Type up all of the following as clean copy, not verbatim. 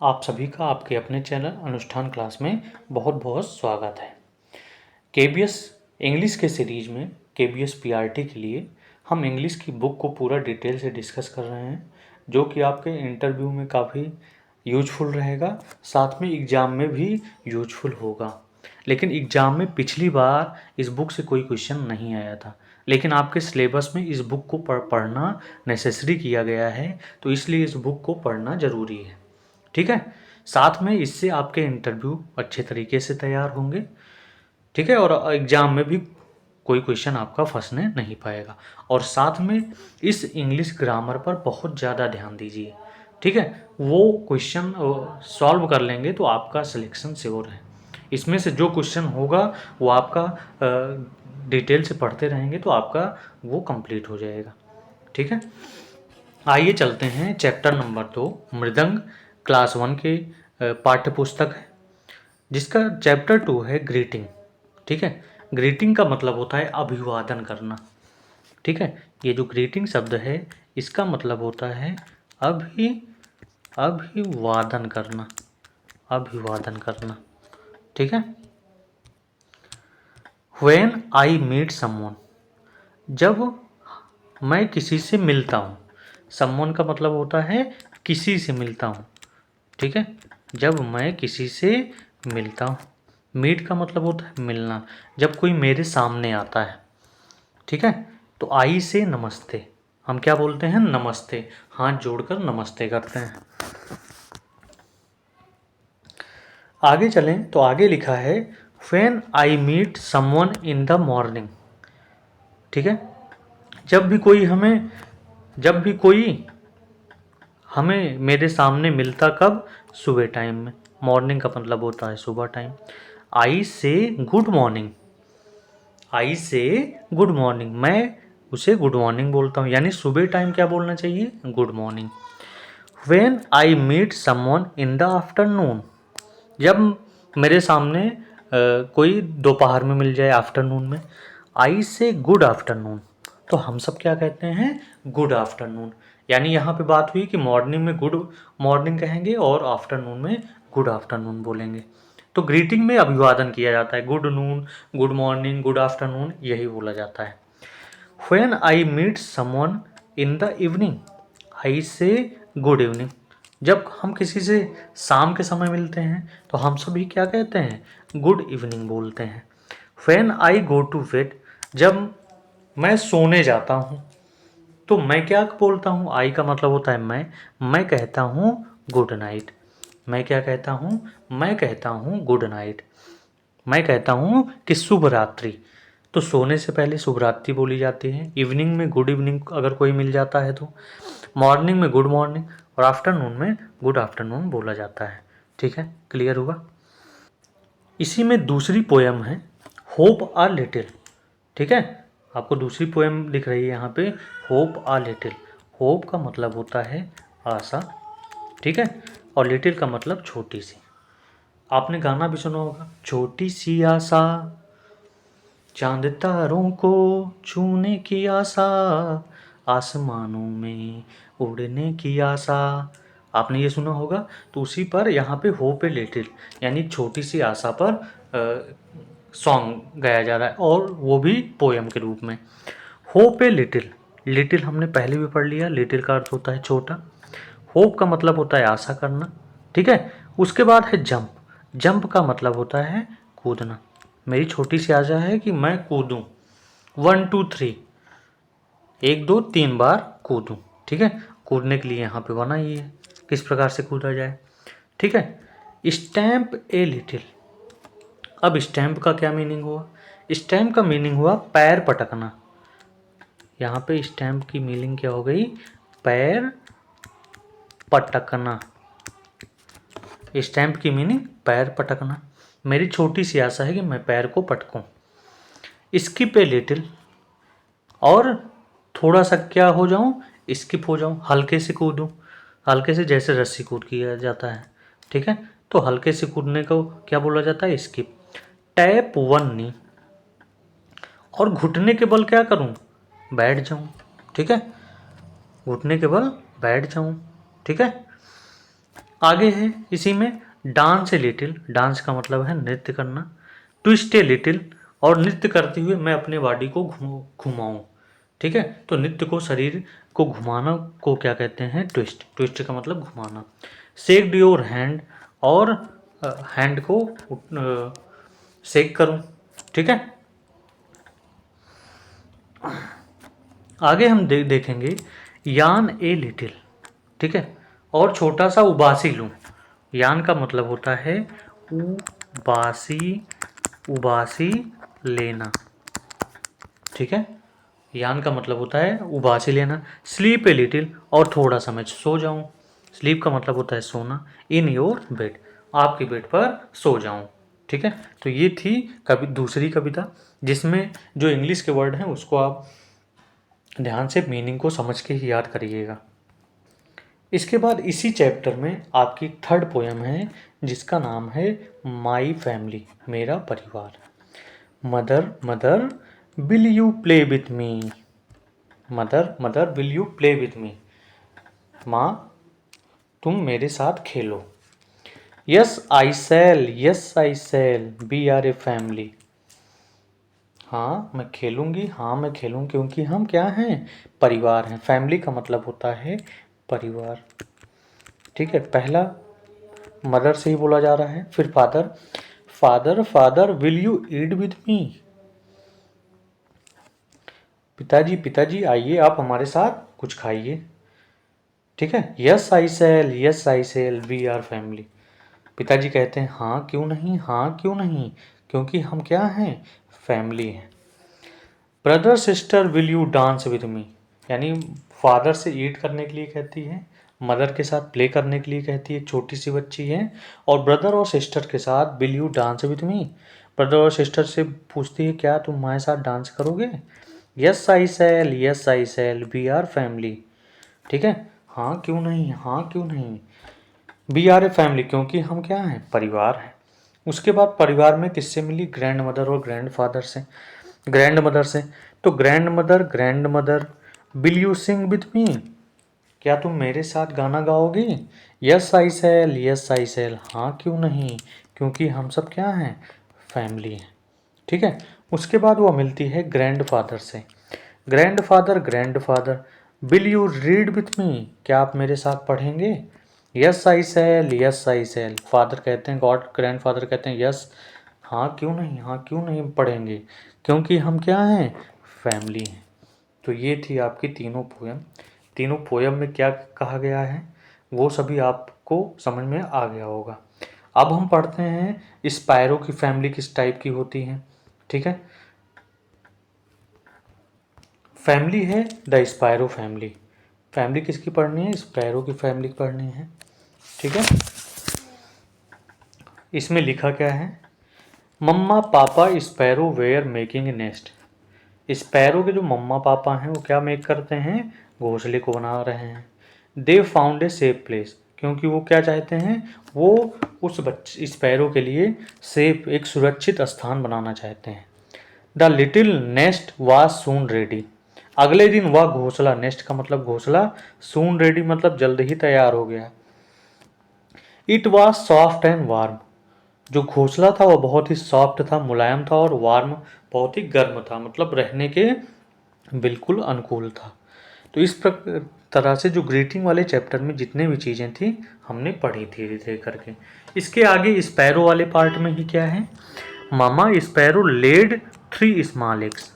आप सभी का आपके अपने चैनल अनुष्ठान क्लास में बहुत बहुत स्वागत है। केबीएस इंग्लिश के सीरीज में केबीएस पीआरटी के लिए हम इंग्लिश की बुक को पूरा डिटेल से डिस्कस कर रहे हैं, जो कि आपके इंटरव्यू में काफ़ी यूजफुल रहेगा, साथ में एग्ज़ाम में भी यूजफुल होगा। लेकिन एग्ज़ाम में पिछली बार इस बुक से कोई क्वेश्चन नहीं आया था, लेकिन आपके सिलेबस में इस बुक को पढ़ना नेसेसरी किया गया है, तो इसलिए इस बुक को पढ़ना ज़रूरी है। ठीक है। साथ में इससे आपके इंटरव्यू अच्छे तरीके से तैयार होंगे। ठीक है। और एग्ज़ाम में भी कोई क्वेश्चन आपका फंसने नहीं पाएगा। और साथ में इस इंग्लिश ग्रामर पर बहुत ज़्यादा ध्यान दीजिए। ठीक है। वो क्वेश्चन सॉल्व कर लेंगे तो आपका सिलेक्शन श्योर है। इसमें से जो क्वेश्चन होगा वो आपका डिटेल से पढ़ते रहेंगे तो आपका वो कंप्लीट हो जाएगा। ठीक है। आइए चलते हैं चैप्टर नंबर 2 मृदंग क्लास 1 के पाठ्य पुस्तक है, जिसका चैप्टर 2 है ग्रीटिंग। ठीक है। ग्रीटिंग का मतलब होता है अभिवादन करना। ठीक है। ये जो ग्रीटिंग शब्द है इसका मतलब होता है अभिवादन करना। अभिवादन करना। ठीक है। When I meet someone, जब मैं किसी से मिलता हूँ। someone का मतलब होता है किसी से मिलता हूँ। ठीक है। जब मैं किसी से मिलता हूँ, मीट का मतलब होता है मिलना। जब कोई मेरे सामने आता है, ठीक है, तो आई से नमस्ते, हम क्या बोलते हैं? नमस्ते। हाथ जोड़कर नमस्ते करते हैं। आगे चलें तो आगे लिखा है when I meet someone in the morning. ठीक है। जब भी कोई हमें मेरे सामने मिलता, कब? सुबह टाइम में। मॉर्निंग का मतलब होता है सुबह टाइम। आई से गुड मॉर्निंग। आई से गुड मॉर्निंग, मैं उसे गुड मॉर्निंग बोलता हूँ, यानी सुबह टाइम क्या बोलना चाहिए? Good morning. When I meet someone in the afternoon, जब मेरे सामने कोई दोपहर में मिल जाए, आफ्टरनून में, आई से गुड आफ्टरनून, तो हम सब क्या कहते हैं? Good afternoon. यानी यहाँ पे बात हुई कि मॉर्निंग में गुड मॉर्निंग कहेंगे और आफ्टरनून में गुड आफ्टरनून बोलेंगे। तो ग्रीटिंग में अभिवादन किया जाता है, good noon, good morning, good afternoon, यही बोला जाता है। When I meet someone in the evening, I say good evening, जब हम किसी से शाम के समय मिलते हैं तो हम सभी क्या कहते हैं? गुड इवनिंग बोलते हैं। When I go to bed, जब मैं सोने जाता हूँ तो मैं क्या बोलता हूँ? आई का मतलब होता है मैं कहता हूँ गुड नाइट। मैं क्या कहता हूँ? मैं कहता हूँ गुड नाइट। मैं कहता हूँ कि शुभ रात्रि। तो सोने से पहले शुभ रात्रि बोली जाती है। इवनिंग में गुड इवनिंग अगर कोई मिल जाता है तो, मॉर्निंग में गुड मॉर्निंग, और आफ्टरनून में गुड आफ्टरनून बोला जाता है। ठीक है, क्लियर हुआ? इसी में दूसरी पोयम है होप आ लिटिल। ठीक है, आपको दूसरी पोयम दिख रही है यहाँ पे, होप आ लिटिल। होप का मतलब होता है आशा। ठीक है, और लिटिल का मतलब छोटी सी। आपने गाना भी सुना होगा, छोटी सी आशा, चांद तारों को छूने की आशा, आसमानों में उड़ने की आशा। आपने ये सुना होगा। तो उसी पर यहाँ पे होप ए लिटिल, यानी छोटी सी आशा पर सॉन्ग गाया जा रहा है, और वो भी पोयम के रूप में। होप ए लिटिल, लिटिल हमने पहले भी पढ़ लिया, लिटिल का अर्थ होता है छोटा। होप का मतलब होता है आशा करना। ठीक है, उसके बाद है जंप। जंप का मतलब होता है कूदना। मेरी छोटी सी आशा है कि मैं कूदूं, 1 2 3, 1 2 3 बार कूदूं। ठीक है, कूदने के लिए यहाँ पे बनाइए है किस प्रकार से कूदा जाए। ठीक है, स्टैम्प ए लिटिल। अब स्टैम्प का क्या मीनिंग हुआ? स्टैम्प का मीनिंग हुआ पैर पटकना। यहाँ पे स्टैम्प की मीनिंग क्या हो गई? पैर पटकना। स्टैम्प की मीनिंग पैर पटकना। मेरी छोटी सी आशा है कि मैं पैर को पटकूं। स्किप ए लिटिल, और थोड़ा सा क्या हो जाऊं? स्किप हो जाऊं, हल्के से कूदूं। हल्के से, जैसे रस्सी कूद किया जाता है। ठीक है, तो हल्के से कूदने को क्या बोला जाता है? स्किप। टैप वन नी, और घुटने के बल क्या करूं? बैठ जाऊं। ठीक है, घुटने के बल बैठ जाऊं। ठीक है, आगे है इसी में डांस ए लिटिल, डांस का मतलब है नृत्य करना। ट्विस्ट ए लिटिल, और नृत्य करते हुए मैं अपने बॉडी को घुमाऊं। ठीक है, तो नृत्य को, शरीर को घुमाना को क्या कहते हैं? ट्विस्ट। ट्विस्ट का मतलब घुमाना। शेक योर हैंड, और हैंड को शेक करूं। ठीक है, आगे हम देखेंगे यान ए लिटिल। ठीक है, और छोटा सा उबासी लूं। यान का मतलब होता है उबासी, उबासी लेना। ठीक है, यान का मतलब होता है उबासी लेना। स्लीप ए लिटिल, और थोड़ा सा मैं सो जाऊं। स्लीप का मतलब होता है सोना। इन योर बेड, आपके बेड पर सो जाऊं। ठीक है, तो ये थी दूसरी कविता, जिसमें जो इंग्लिश के वर्ड हैं उसको आप ध्यान से मीनिंग को समझ के ही याद करिएगा। इसके बाद इसी चैप्टर में आपकी थर्ड पोयम है, जिसका नाम है माई फैमिली, मेरा परिवार। Mother mother will you play with me, mother mother will you play with me, माँ तुम मेरे साथ खेलो। Yes I shall, yes I shall, we are a family. हाँ मैं खेलूंगी, हाँ मैं खेलूंगी, क्योंकि हम क्या हैं? परिवार हैं। फैमिली का मतलब होता है परिवार। ठीक है, पहला मदर से ही बोला जा रहा है। फिर father, father father will you eat with me, पिताजी पिताजी आइए आप हमारे साथ कुछ खाइए। ठीक है, yes I shall, yes I shall, we are family. पिताजी कहते हैं हाँ क्यों नहीं, हाँ क्यों नहीं, क्योंकि हम क्या हैं? फैमिली हैं। Brother sister will you dance with मी, यानी फादर से ईट करने के लिए कहती है, मदर के साथ प्ले करने के लिए कहती है, छोटी सी बच्ची है। और ब्रदर और सिस्टर के साथ will you dance with me, brother और सिस्टर से पूछती है क्या तुम हमारे साथ डांस करोगे? Yes I shall, yes I shall, we are family. ठीक है, हाँ क्यों नहीं, हाँ क्यों नहीं, वी आर ए फैमिली, क्योंकि हम क्या हैं? परिवार हैं। उसके बाद परिवार में किससे मिली? ग्रैंड मदर और ग्रैंड फादर से। ग्रैंड मदर से, तो grandmother, grandmother will you sing with me, क्या तुम मेरे साथ गाना गाओगी? Yes I shall, yes I shall, हाँ क्यों नहीं, क्योंकि हम सब क्या हैं? फैमिली हैं। ठीक है, उसके बाद वो मिलती है ग्रैंड फादर से। Grandfather, grandfather will you read with me, क्या आप मेरे साथ पढ़ेंगे? Yes I shall, yes I shall, father कहते हैं, गॉड ग्रैंड फादर कहते हैं यस, हाँ क्यों नहीं, हाँ क्यों नहीं पढ़ेंगे, क्योंकि हम क्या हैं? फैमिली हैं। तो ये थी आपकी तीनों पोयम। तीनों पोयम में क्या कहा गया है वो सभी आपको समझ में आ गया होगा। अब हम पढ़ते हैं स्पैरो की फैमिली किस टाइप की होती है। ठीक है, फैमिली है द स्पैरो फैमिली। फैमिली किसकी पढ़नी है? स्पैरो की फैमिली पढ़नी है। ठीक है, इसमें लिखा क्या है? Mama papa sparrow were making a nest. Sparrow के जो मम्मा पापा हैं वो क्या मेक करते हैं? घोंसले को बना रहे हैं। They found a safe place, क्योंकि वो क्या चाहते हैं? वो उस बच्चे स्पैरो के लिए सेफ, एक सुरक्षित स्थान बनाना चाहते हैं। The little nest was soon ready, अगले दिन वह घोंसला, नेस्ट का मतलब घोंसला, सून रेडी मतलब जल्द ही तैयार हो गया। It was soft and warm, जो घोंसला था वह बहुत ही सॉफ्ट था, मुलायम था, और वार्म बहुत ही गर्म था, मतलब रहने के बिल्कुल अनुकूल था। तो इस तरह से जो ग्रीटिंग वाले चैप्टर में जितने भी चीज़ें थी हमने पढ़ी धीरे धीरे करके। इसके आगे स्पैरो वाले पार्ट में ही क्या है? मामा स्पैरो लेड 3 स्मॉल एग्स।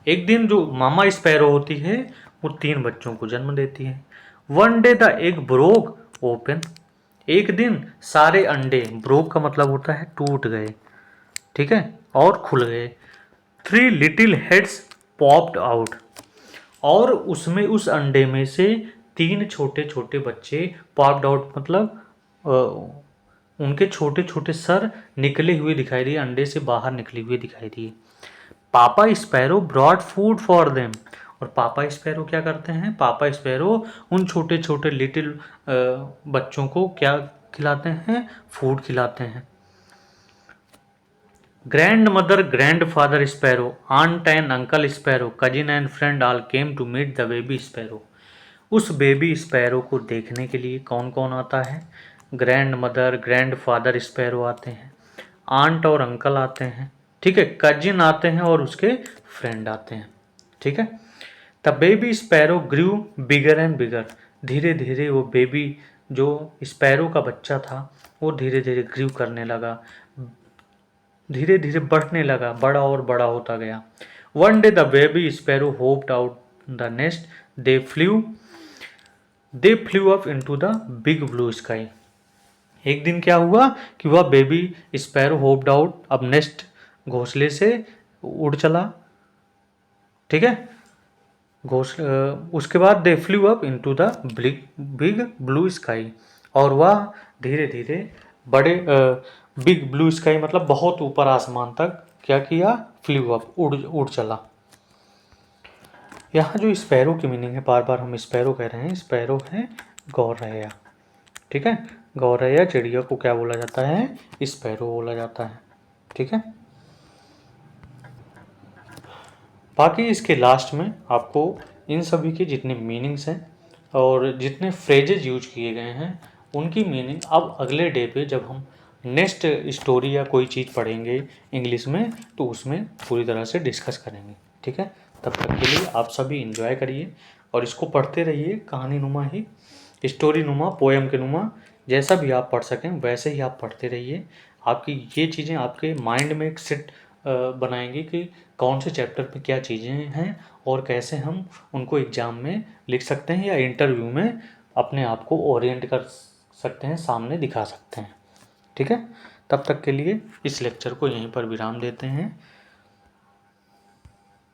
एक दिन जो मामा स्पैरो होती है वो 3 बच्चों को जन्म देती है। One day the egg broke open, एक दिन सारे अंडे, ब्रोक का मतलब होता है टूट गए। ठीक है, और खुल गए। 3 लिटिल हेड्स पॉप्ड आउट, और उसमें उस अंडे में से 3 छोटे छोटे बच्चे पॉप्ड आउट मतलब उनके छोटे छोटे सर निकले हुए दिखाई दिए, अंडे से बाहर निकले हुए दिखाई दिए। Papa sparrow brought food for them, और पापा स्पैरो क्या करते हैं? पापा स्पैरो उन छोटे छोटे लिटिल बच्चों को क्या खिलाते हैं? फूड खिलाते हैं। Grandmother, grandfather sparrow, aunt and uncle sparrow, cousin and friend all came to meet the baby sparrow. उस बेबी स्पैरो को देखने के लिए कौन कौन आता है? Grandmother, grandfather sparrow आते हैं, आंट और अंकल आते हैं, ठीक है, कजिन आते हैं और उसके फ्रेंड आते हैं, ठीक है। The baby sparrow grew bigger and bigger, धीरे धीरे वो बेबी जो स्पैरो का बच्चा था वो धीरे धीरे ग्रू करने लगा, धीरे धीरे बढ़ने लगा, बड़ा और बड़ा होता गया। One day the baby sparrow hoped out the nest, they flu they flu up into the big blue sky. एक दिन क्या हुआ कि वह बेबी स्पैरो होप्ड आउट, अब नेस्ट घोंसले से उड़ चला, ठीक है। उसके बाद दे flu up into the big blue sky, और वह धीरे धीरे बड़े बिग ब्लू स्काई मतलब बहुत ऊपर आसमान तक क्या किया, फ्लू अप, उड़ चला। यहाँ जो स्पैरो की मीनिंग है, बार बार हम स्पैरो कह रहे हैं, स्पैरो है गौरैया, ठीक है। गौरैया चिड़िया को क्या बोला जाता है? स्पैरो बोला जाता है, ठीक है। बाकी इसके लास्ट में आपको इन सभी के जितने मीनिंग्स हैं और जितने फ्रेजेज यूज किए गए हैं उनकी मीनिंग अब अगले डे पे जब हम नेक्स्ट स्टोरी या कोई चीज़ पढ़ेंगे इंग्लिश में तो उसमें पूरी तरह से डिस्कस करेंगे, ठीक है। तब तक के लिए आप सभी इंजॉय करिए और इसको पढ़ते रहिए, कहानी नुमा ही, स्टोरी नुमा, पोएम के नुमा, जैसा भी आप पढ़ सकें वैसे ही आप पढ़ते रहिए। आपकी ये चीज़ें आपके माइंड में एक सेट बनाएंगे कि कौन से चैप्टर पे क्या चीज़ें हैं और कैसे हम उनको एग्ज़ाम में लिख सकते हैं या इंटरव्यू में अपने आप को ओरिएंट कर सकते हैं, सामने दिखा सकते हैं, ठीक है। तब तक के लिए इस लेक्चर को यहीं पर विराम देते हैं।